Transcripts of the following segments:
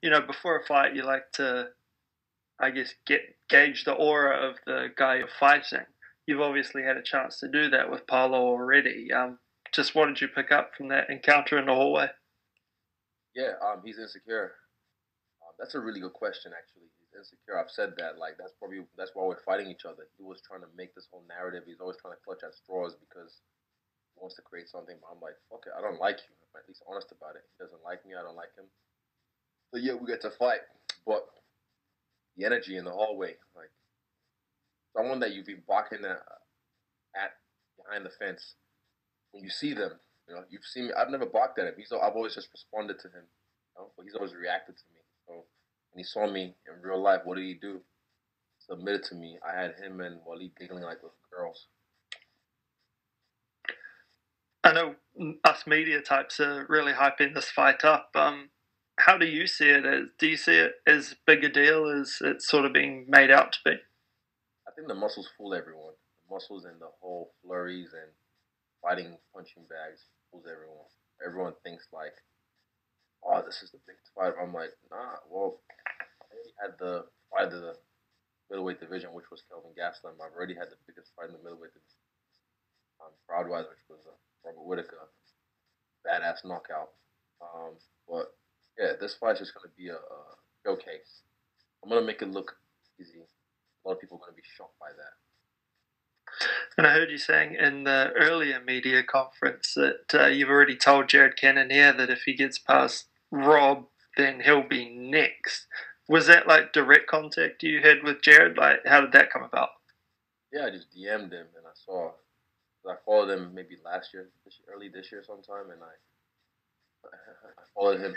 before a fight, you like to, I guess, gauge the aura of the guy you're fighting. You've obviously had a chance to do that with Paulo already. Just what did you pick up from that encounter in the hallway? Yeah, he's insecure. That's a really good question, actually. He's insecure. I've said that. Like that's why we're fighting each other. He was trying to make this whole narrative. He's always trying to clutch at straws because he wants to create something. But I'm like, fuck it. I don't like you. I'm at least honest about it. He doesn't like me. I don't like him. So yeah, we get to fight. But the energy in the hallway, like someone that you've been barking at behind the fence, when you see them, you've seen me. I've never barked at him. I've always just responded to him, but he's always reacted to me. So when he saw me in real life, what did he do? Submitted to me. I had him and Waleed giggling like little girls. I know us media types are really hyping this fight up. How do you see it as? Do you see it as big a deal as it's sort of being made out to be? I think the muscles fool everyone. The muscles and the whole flurries and fighting punching bags fools everyone. Everyone thinks like, oh, this is the biggest fight. I'm like, nah. Well, I already had the fight of the middleweight division, which was Kelvin Gastelum. I've already had the biggest fight in the middleweight division, crowd-wise, which was Robert Whitaker, badass knockout. But yeah, this fight's just gonna be a showcase. I'm gonna make it look easy. A lot of people are gonna be shocked by that. And I heard you saying in the earlier media conference that you've already told Jared Cannonier that if he gets past Rob, then he'll be next. Was that like direct contact you had with Jared? Like, how did that come about? Yeah, I just DM'd him and I followed him maybe last year, early this year sometime, and I followed him.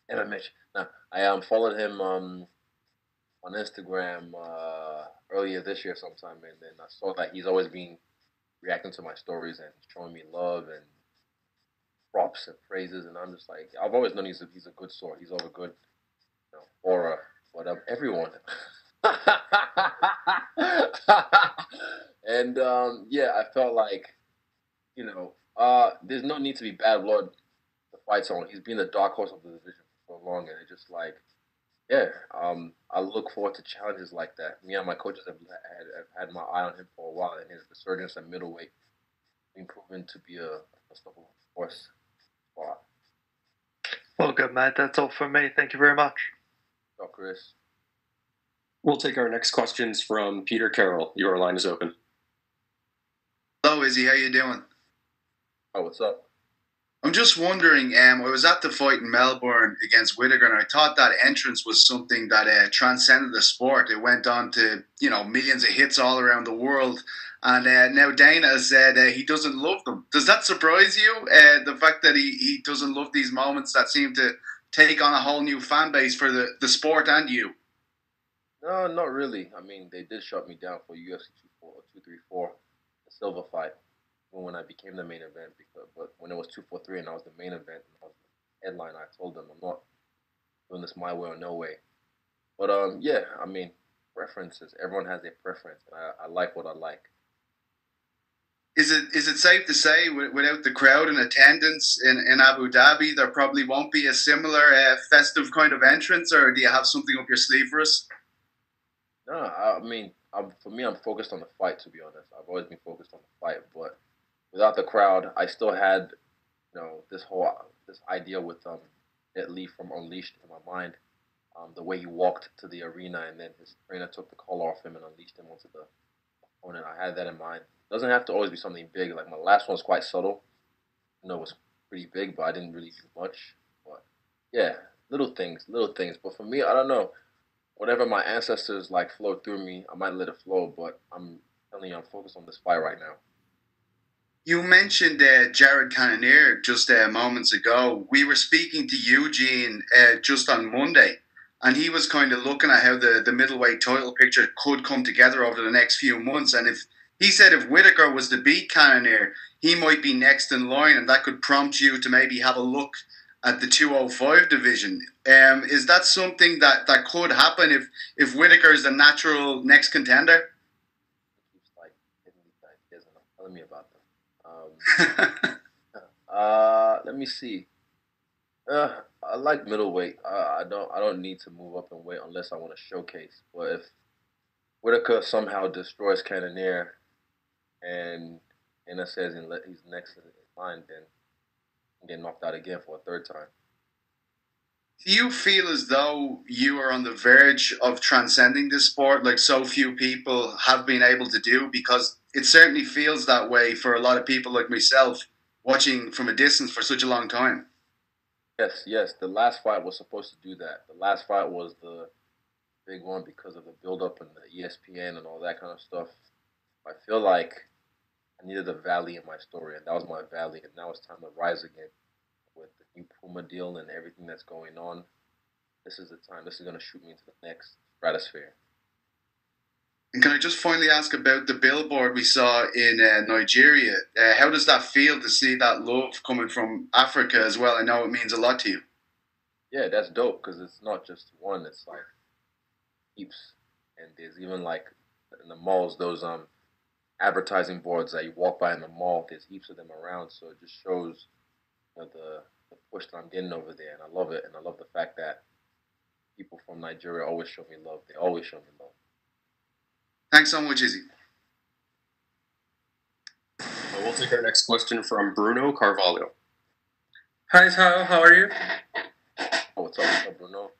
And I mentioned, no, I followed him on Instagram earlier this year sometime, and then I saw that he's always been reacting to my stories and showing me love and props and praises, and I'm just like, I've always known he's a good sort. He's of a good aura, but everyone. And yeah, I felt like there's no need to be bad blood to fight someone. He's been the dark horse of the division for so long, and it's just like, yeah, I look forward to challenges like that. Me and my coaches have had my eye on him for a while, and his resurgence at middleweight being proven to be a unstoppable force. Wow. Well, good, mate. That's all from me. Thank you very much. So, Chris. We'll take our next questions from Peter Carroll. Your line is open. Hello, Izzy. How you doing? Oh, what's up? I'm just wondering, I was at the fight in Melbourne against Whitaker, and I thought that entrance was something that transcended the sport. It went on to, millions of hits all around the world. And now Dana has said he doesn't love them. Does that surprise you, the fact that he doesn't love these moments that seem to take on a whole new fan base for the sport and you? No, not really. I mean, they did shut me down for UFC 234, the silver fight, when I became the main event. But when it was 243 and I was the main event, and I was the headliner, I told them I'm not doing this my way or no way. But yeah, I mean, preferences. Everyone has their preference, and I like what I like. Is it safe to say, without the crowd in attendance in Abu Dhabi, there probably won't be a similar festive kind of entrance, or do you have something up your sleeve for us? No, I mean, for me, I'm focused on the fight. To be honest, I've always been focused on the fight. But without the crowd, I still had, this idea with Jet Li from Unleashed in my mind. The way he walked to the arena and then his trainer took the collar off him and unleashed him onto the opponent. I had that in mind. It doesn't have to always be something big. Like my last one was quite subtle. It was pretty big, but I didn't really do much. But yeah, little things. But for me, I don't know. Whatever my ancestors flowed through me, I might let it flow. But I'm telling you, I'm focused on this fight right now. You mentioned Jared Cannonier just moments ago. We were speaking to Eugene just on Monday, and he was kind of looking at how the middleweight title picture could come together over the next few months. And he said if Whitaker was to beat Cannonier, he might be next in line, and that could prompt you to maybe have a look at the 205 division. Is that something that could happen if Whitaker is the natural next contender? He keeps giving these ideas and telling me about them. Let me see. I like middleweight. I don't need to move up in weight unless I want to showcase. But if Whitaker somehow destroys Cannonier and Enna says he's next in line, then I'm getting knocked out again for a third time. Do you feel as though you are on the verge of transcending this sport like so few people have been able to do? Because it certainly feels that way for a lot of people like myself watching from a distance for such a long time. Yes, yes. The last fight was supposed to do that. The last fight was the big one because of the build up and the ESPN and all that kind of stuff. I feel like I needed a valley in my story, and that was my valley, and now it's time to rise again with the new Puma deal and everything that's going on. This is the time. This is going to shoot me into the next stratosphere. And can I just finally ask about the billboard we saw in Nigeria? How does that feel to see that love coming from Africa as well? I know it means a lot to you. Yeah, that's dope because it's not just one. It's like heaps, and there's even like in the malls those advertising boards that you walk by in the mall. There's heaps of them around, so it just shows the push that I'm getting over there, and I love it. And I love the fact that people from Nigeria always show me love. They always show me love. Thanks so much, Izzy. We'll take our next question from Bruno Carvalho. Hi, how are you? Oh, what's up, Bruno?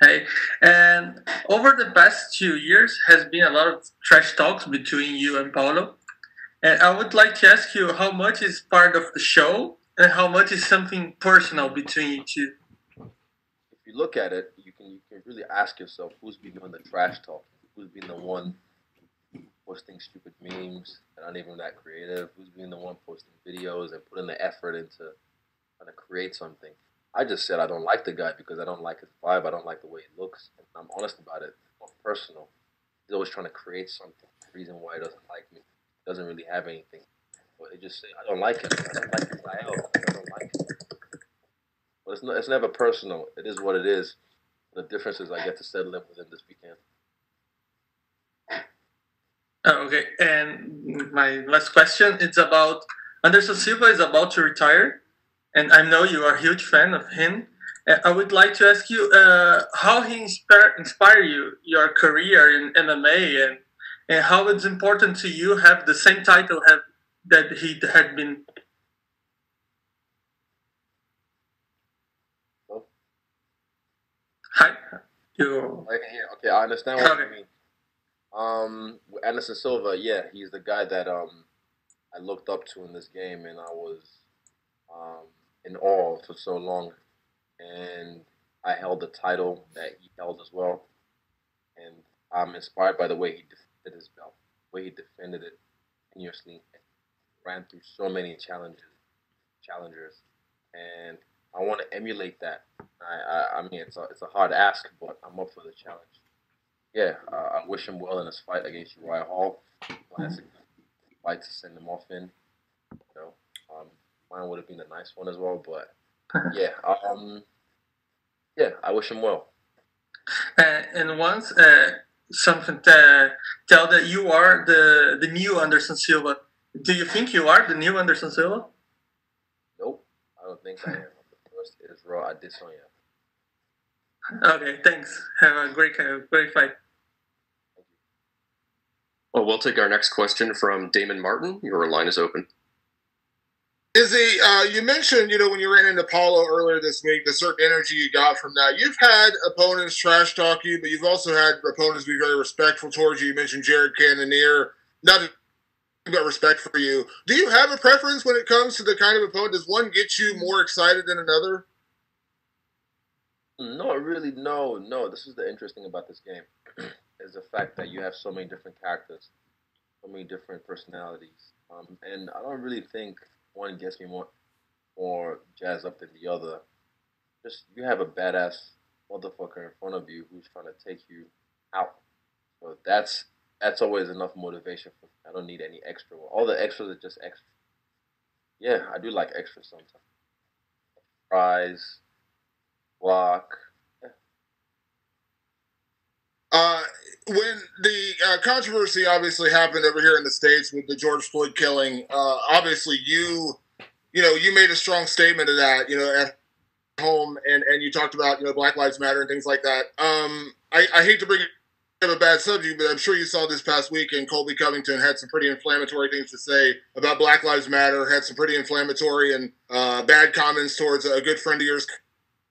Hey, and over the past 2 years has been a lot of trash talks between you and Paulo. And I would like to ask you how much is part of the show and how much is something personal between you two. If you look at it, you can really ask yourself who's been doing the trash talking, who's been the one posting stupid memes that aren't even that creative, who's been the one posting videos and putting the effort into trying to create something. I just said I don't like the guy because I don't like his vibe. I don't like the way he looks. And I'm honest about it. It's not personal. He's always trying to create something. The reason why he doesn't like me. He doesn't really have anything. But they just say, I don't like him. I don't like his style. I don't like him. But it's never personal. It is what it is. The difference is I get to settle in with him this weekend. Oh, okay, and my last question is about Anderson Silva is about to retire, and I know you are a huge fan of him. I would like to ask you how he inspire you, your career in MMA, and how it's important to you have the same title that he had been. Oh. Hi, you. Okay, I understand what you mean. Anderson Silva, yeah, he's the guy that I looked up to in this game, and I was in awe for so long. And I held the title that he held as well, and I'm inspired by the way he defended his belt, the way he defended it continuously, ran through so many challengers, and I want to emulate that. I mean, it's a hard ask, but I'm up for the challenge. Yeah, I wish him well in his fight against Uriah Hall. Classic fight to send him off in. You know, mine would have been a nice one as well, but yeah, yeah, I wish him well. And once something tell that you are the new Anderson Silva. Do you think you are the new Anderson Silva? Nope, I don't think I am. The first is Raw Adesanya. Okay, thanks. Have a great fight. Well, we'll take our next question from Damon Martin. Your line is open. Izzy, you mentioned, when you ran into Paulo earlier this week, the certain energy you got from that. You've had opponents trash talk you, but you've also had opponents be very respectful towards you. You mentioned Jared Cannonier. Nothing but respect for you. Do you have a preference when it comes to the kind of opponent? Does one get you more excited than another? Not really, no. This is the interesting about this game, is the fact that you have so many different characters, so many different personalities, and I don't really think one gets me more jazzed up than the other. Just you have a badass motherfucker in front of you who's trying to take you out. So that's always enough motivation for me. I don't need any extra. All the extras are just extra. Yeah, I do like extras sometimes. Fries. Block. When the controversy obviously happened over here in the States with the George Floyd killing, obviously you made a strong statement of that, home and you talked about, Black Lives Matter and things like that. I hate to bring up a bad subject, but I'm sure you saw this past weekend, Colby Covington had some pretty inflammatory things to say about Black Lives Matter, had some pretty inflammatory and bad comments towards a good friend of yours,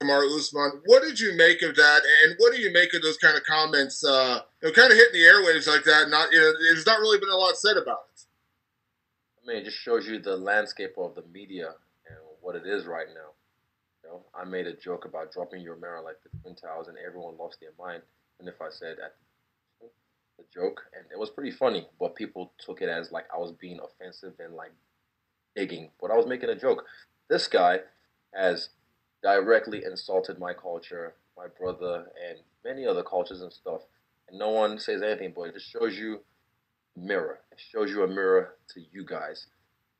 Kamaru Usman. What did you make of that, and what do you make of those kind of comments, kind of hitting the airwaves like that? There's not really been a lot said about it. I mean, it just shows you the landscape of the media and what it is right now. I made a joke about dropping your mirror like the Twin Towers, and everyone lost their mind. And if I said that, the joke, and it was pretty funny, but people took it as like I was being offensive and like digging, but I was making a joke. This guy has directly insulted my culture, my brother, and many other cultures and stuff, and no one says anything. But it just shows you a mirror. It shows you a mirror to you guys.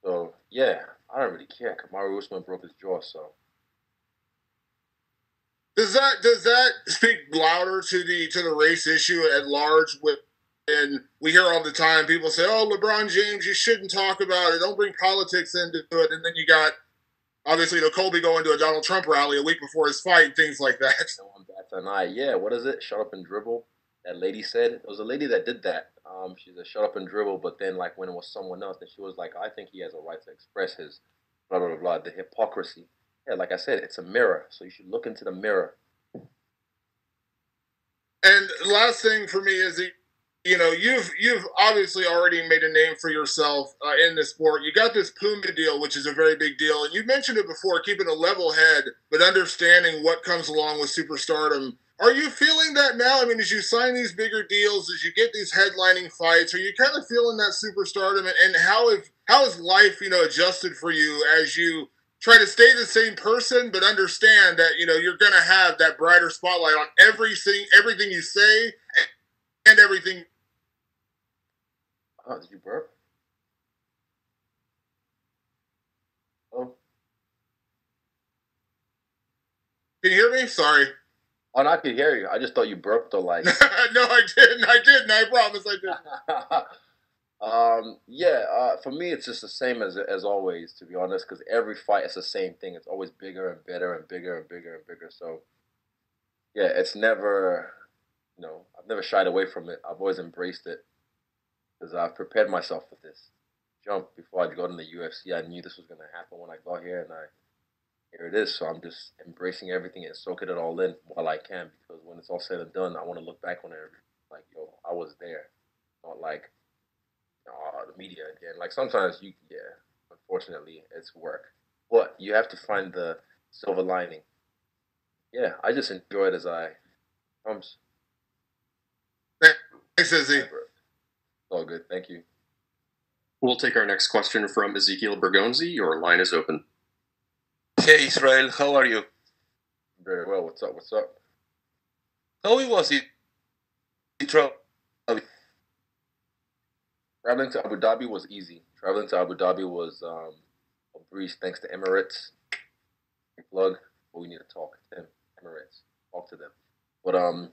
So yeah, I don't really care. Kamaru Usman broke his jaw, so. Does that speak louder to the race issue at large? And we hear all the time people say, "Oh, LeBron James, you shouldn't talk about it. Don't bring politics into it." And then you got obviously Colby going to a Donald Trump rally a week before his fight, things like that. No one bats an eye. Yeah, what is it? Shut up and dribble. That lady said it was a lady that did that. She said shut up and dribble, but then like when it was someone else, then she was like, "I think he has a right to express his blah blah blah." The hypocrisy. Yeah, like I said, it's a mirror, so you should look into the mirror. And last thing for me is, you've obviously already made a name for yourself in this sport. You got this Puma deal, which is a very big deal, and you mentioned it before, keeping a level head, but understanding what comes along with superstardom. Are you feeling that now? I mean, as you sign these bigger deals, as you get these headlining fights, are you kind of feeling that superstardom? And how has life, adjusted for you as you try to stay the same person, but understand that, you're going to have that brighter spotlight on everything you say and everything. Oh, did you burp? Oh. Can you hear me? Sorry. Oh, no, I could hear you. I just thought you burped or like. No, I didn't. I promise I didn't. For me, it's just the same as always, to be honest, because every fight is the same thing. It's always bigger and better and bigger and bigger and bigger. So, yeah, it's never, I've never shied away from it. I've always embraced it because I've prepared myself for this jump before I got in the UFC. I knew this was going to happen when I got here, and here it is. So I'm just embracing everything and soaking it all in while I can, because when it's all said and done, I want to look back on it like, I was there, not like. The media again. Like sometimes unfortunately it's work. But you have to find the silver lining. Yeah, I just enjoy it as I comes. Thanks, Izzy. It's all good. Thank you. We'll take our next question from Ezekiel Bergonzi. Your line is open. Hey Israel, how are you? Very well. What's up? How was it? Traveling to Abu Dhabi was easy. Traveling to Abu Dhabi was a breeze thanks to Emirates. Plug. But we need to talk to them. Emirates. Talk to them. But oh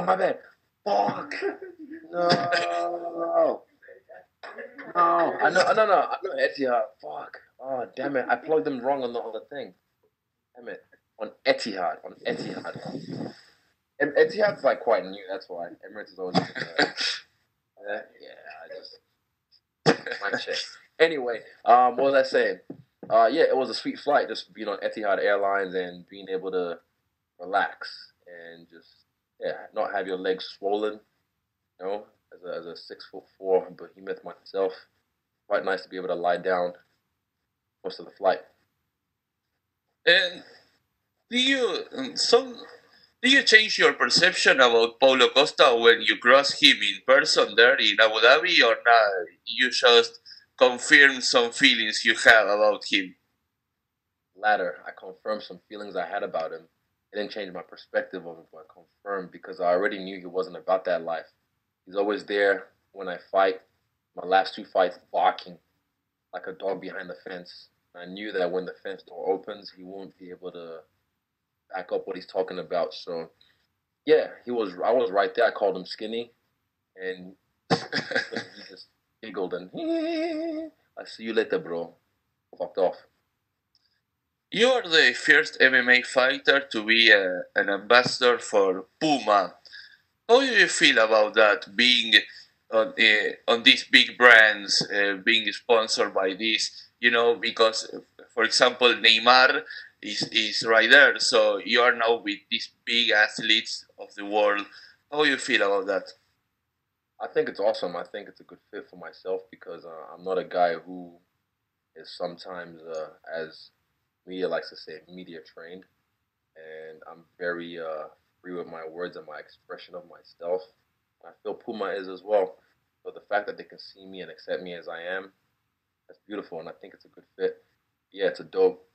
my bad. Fuck. No. I know Etihad. Fuck. Oh damn it. I plugged them wrong on the thing. Damn it. On Etihad. And Etihad's like quite new, that's why. Emirates is always I just my check. Anyway, what was I saying? It was a sweet flight, just being on Etihad Airlines and being able to relax and just not have your legs swollen. As a 6'4" behemoth myself, quite nice to be able to lie down most of the flight. And do you change your perception about Paulo Costa when you cross him in person there in Abu Dhabi, or not? You just confirm some feelings you have about him? Latter, I confirmed some feelings I had about him. It didn't change my perspective of him, but I confirmed because I already knew he wasn't about that life. He's always there when I fight. My last 2 fights, barking like a dog behind the fence. I knew that when the fence door opens, he won't be able to back up what he's talking about. So, I was right there. I called him skinny, and he just giggled and I see you later, bro. Fucked off. You are the first MMA fighter to be an ambassador for Puma. How do you feel about that? Being on these big brands, being sponsored by this, because for example, Neymar is right there. So you are now with these big athletes of the world. How do you feel about that? I think it's awesome. I think it's a good fit for myself because I'm not a guy who is sometimes, as media likes to say, media trained, and I'm very free with my words and my expression of myself. I feel Puma is as well. So the fact that they can see me and accept me as I am, that's beautiful, and I think it's a good fit. Yeah, it's a dope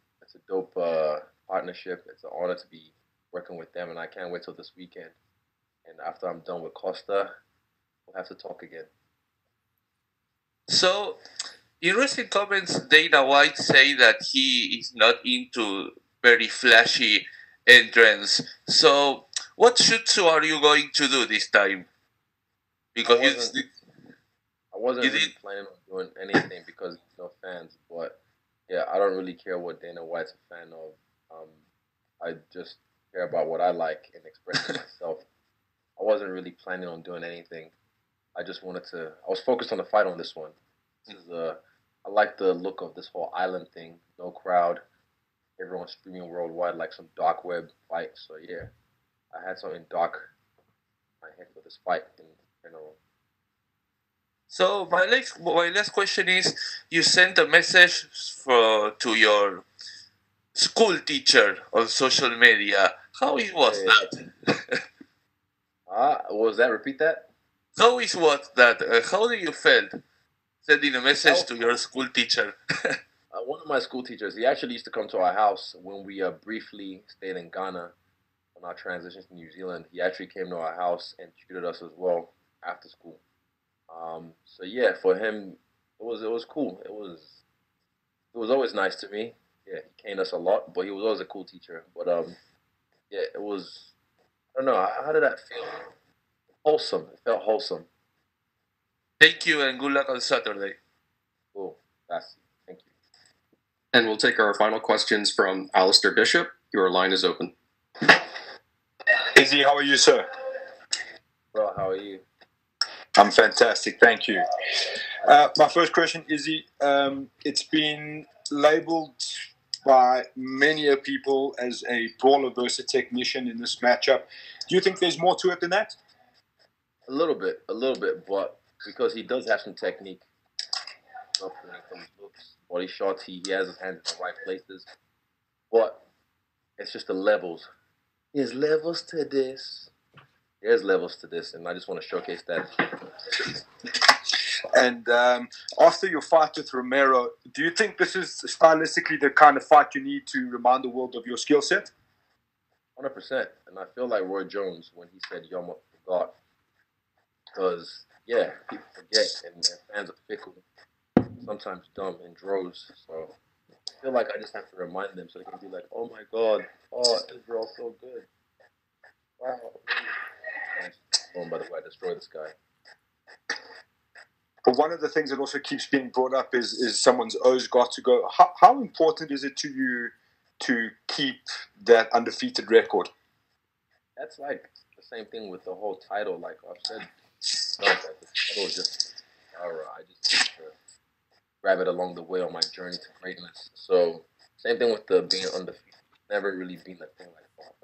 partnership. It's an honor to be working with them, and I can't wait till this weekend. And after I'm done with Costa, we'll have to talk again. So, in recent comments, Dana White say that he is not into very flashy entrance. So, what shoots are you going to do this time? I Because wasn't you, I wasn't you really did. planning on doing anything because no fans, but yeah, I don't really care what Dana White's a fan of. I just care about what I like and expressing myself. I wasn't really planning on doing anything. I just wanted to. I was focused on the fight on this one. This is I like the look of this whole island thing. No crowd, everyone streaming worldwide like some dark web fight. So yeah, I had something dark in my head for this fight in general. So my last question is: you sent a message to your school teacher on social media. How it Yeah, was yeah. that? What was that? Repeat that. How is what that? How do you felt sending a That message was to your cool. school teacher? One of my school teachers, he actually used to come to our house when we briefly stayed in Ghana on our transition to New Zealand. He actually came to our house and tutored us as well after school. So yeah, for him, it was cool. It was always nice to me. Yeah, he caned us a lot, but he was always a cool teacher. But yeah, it was. I don't know. How did that feel? Wholesome. It felt wholesome. Thank you and good luck on Saturday. Cool. That's. Thank you. And we'll take our final questions from Alistair Bishop. Your line is open. Izzy, how are you, sir? Bro, how are you? I'm fantastic, thank you. My first question, Izzy, it's been labeled by many people as a brawler versus technician in this matchup. Do you think there's more to it than that? A little bit, but because he does have some technique, stuff when it comes to looks, body shots, he has his hands in the right places. But it's just the levels. There's levels to this. There's levels to this, and I just want to showcase that. And after your fight with Romero, do you think this is stylistically the kind of fight you need to remind the world of your skill set? 100%. And I feel like Roy Jones when he said Yoma forgot. Because, yeah, people forget, and fans are fickle, sometimes dumb and droves. So I feel like I just have to remind them so they can be like, oh my God, oh, Israel's so good. Wow. Oh, by the way, I destroyed this guy. But one of the things that also keeps being brought up is someone's O's got to go. How important is it to you to keep that undefeated record? That's like the same thing with the whole title. Like I've said, that the title is just I just need to grab it along the way on my journey to greatness. So same thing with the being undefeated. Never really been a thing like that.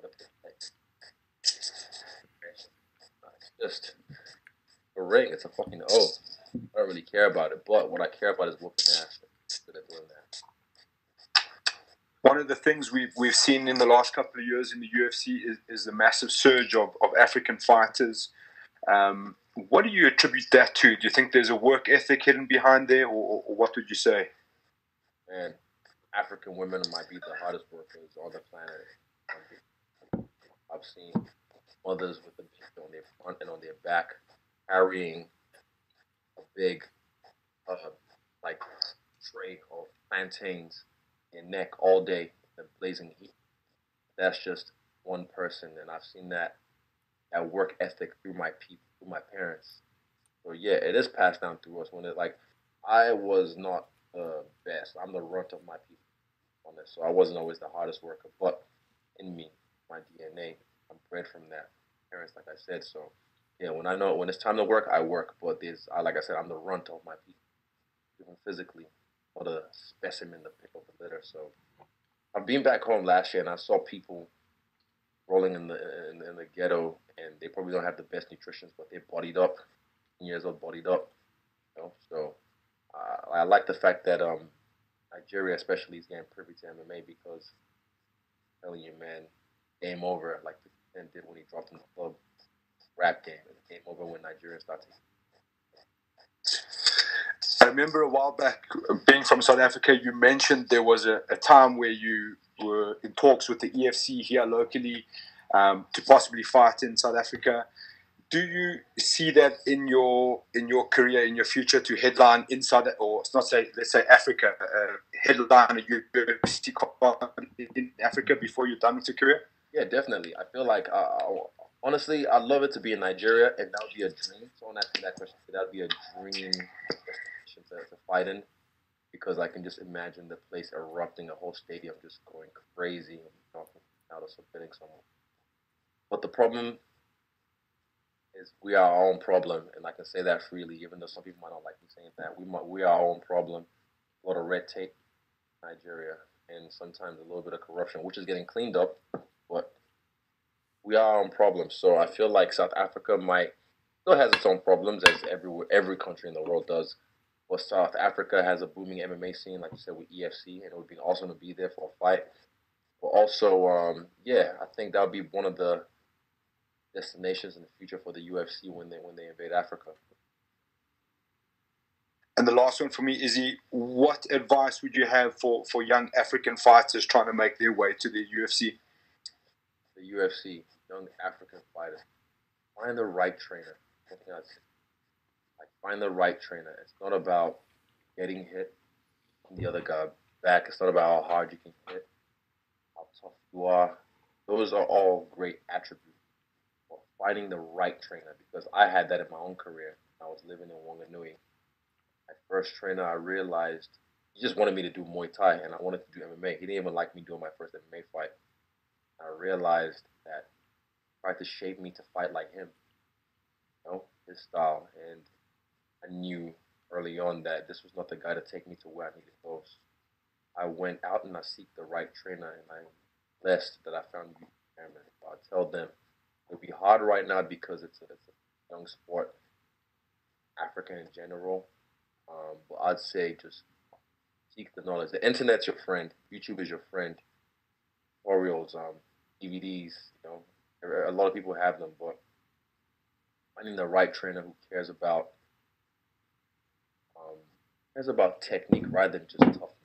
It's just a ring. It's a fucking O. I don't really care about it, but what I care about is whooping ass. Good at doing that. One of the things we've seen in the last couple of years in the UFC is the massive surge of African fighters. What do you attribute that to? Do you think there's a work ethic hidden behind there, or what would you say? Man, African women might be the hardest workers on the planet. I've seen mothers with a baby on their front and on their back carrying a big, like, tray of plantains in their neck all day in the blazing heat. That's just one person, and I've seen that work ethic through my people, through my parents. So yeah, it is passed down through us. When it like, I was not the best. I'm the runt of my people. on this. So I wasn't always the hardest worker, but in me, my DNA, I'm bred from that. Parents, like I said, so yeah, when it's time to work, I work. But like I said, I'm the runt of my people, even physically, or the specimen to pick up the litter. So I've been back home last year, and I saw people rolling in the ghetto, and they probably don't have the best nutrition, but they're bodied up, years old, bodied up. So I like the fact that Nigeria, especially, is getting privy to MMA because I'm telling you, man, game over like 50 Cent did when he dropped in the club rap game. It's game over when Nigeria starts. I remember a while back, being from South Africa, you mentioned there was a time where you were in talks with the EFC here locally to possibly fight in South Africa. Do you see that in your career, in your future, to headline inside, or let's say Africa, headline a UFC in Africa before you're done with your career? Yeah, definitely. I feel like, honestly, I'd love it to be in Nigeria, and that would be a dream. So on that question, that would be a dream destination to fight in, because I can just imagine the place erupting, a whole stadium just going crazy and knocking out or submitting someone. But the problem is we are our own problem, and I can say that freely, even though some people might not like me saying that. We are our own problem. A lot of red tape in Nigeria, and sometimes a little bit of corruption, which is getting cleaned up, but we are our own problem. So I feel like South Africa still has its own problems, as every country in the world does. But South Africa has a booming MMA scene, like you said, with EFC, and it would be awesome to be there for a fight. But also, I think that would be one of the destinations in the future for the UFC when they invade Africa. And the last one for me, Izzy, what advice would you have for young African fighters trying to make their way to the UFC? The UFC, young African fighters, find the right trainer. Find the right trainer. It's not about getting hit on the other guy back. It's not about how hard you can hit, how tough you are. Those are all great attributes. Finding the right trainer, because I had that in my own career. I was living in Wanganui. My first trainer, I realized he just wanted me to do Muay Thai, and I wanted to do MMA. He didn't even like me doing my first MMA fight. I realized that he tried to shape me to fight like him, his style, and I knew early on that this was not the guy to take me to where I needed to go. I went out and I seeked the right trainer, and I'm blessed that I found you, Chairman. I tell them, it'll be hard right now because it's a young sport, Africa in general. But I'd say just seek the knowledge. The internet's your friend. YouTube is your friend. Tutorials, DVDs. A lot of people have them, but finding the right trainer who cares about technique rather than just toughness.